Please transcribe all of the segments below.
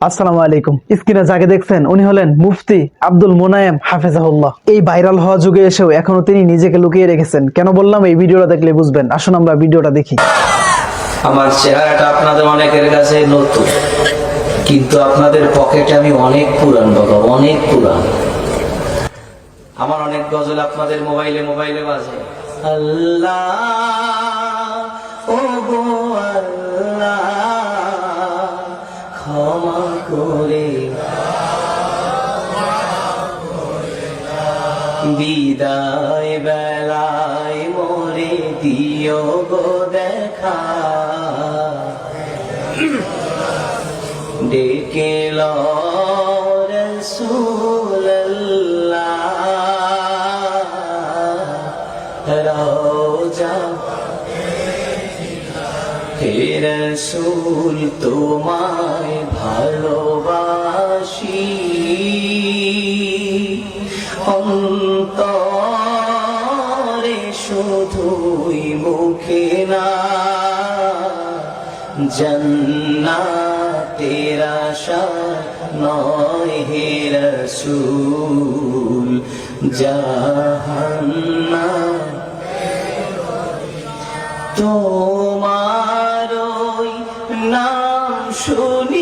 আসসালামু আলাইকুম। স্ক্রিনে যাকে দেখছেন উনি হলেন মুফতি আব্দুল মোনায়েম হাফেজাহুল্লাহ। এই ভাইরাল হওয়া যুগে এসেও এখনো তিনি নিজেকে লুকিয়ে রেখেছেন। কেন বললাম, এই ভিডিওটা দেখলে বুঝবেন। আসুন আমরা ভিডিওটা দেখি। আমার চেহারাটা আপনাদের অনেকের কাছে নতুন, কিন্তু আপনাদের পকেটে আমি অনেক পুরান বাবা, অনেক পুরান। আমার অনেক গজল আপনাদের মোবাইলে মোবাইলে বাজে। আল্লাহ ও গো আল্লাহ, ক্ষমা করে বিদায় বেলায় মোরে দিও গো দেখা, ডেকে লো রাসূলুল্লাহ রওজা হে রাসূল, তোমায় ভালোবাসি অন্তরে শুধুই মুখে না, জান্নাতের আশা নয় হে রাসূল, জাহান্নাম তোমার ওই নাম শুনিলাম,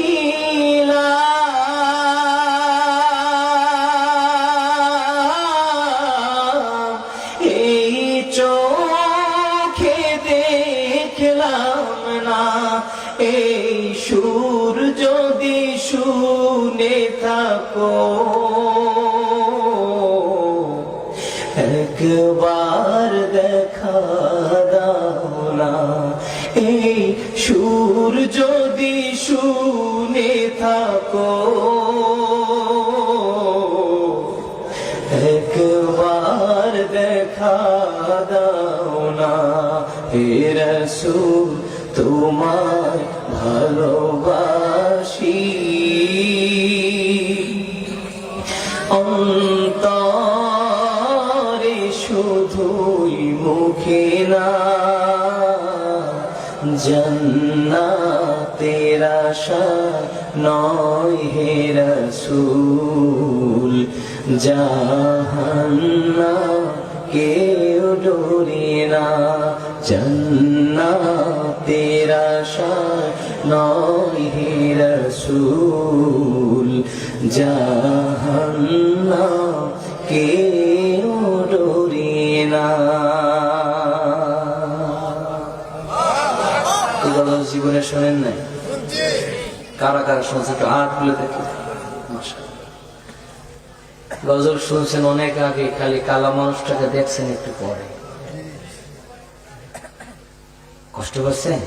এই চোখে দেখলাম না, এই সুর যদি শুনে থাকো একবার দেখা দাও না, এই সুর যদি শুনে থাকো একবার দেখা দাও না, হে রাসূল তোমায় ভালোবাসি অন্তরে শুধুই মুখে না, জান্নাতের আশা নয় হে রাসূল, জাহান্নাম কেউ ডোরে না, জান্নাতের আশা নয় হে রাসূল, জাহান্নাম কেউ ডোরে না। জীবনে শোনেন নাই? কারা কারা শুনছে একটু হাত তুলে দেখি। গজল শুনছেন অনেক আগে, খালি কালা মানুষটাকে দেখছেন একটু পরে। কষ্ট পাচ্ছেন?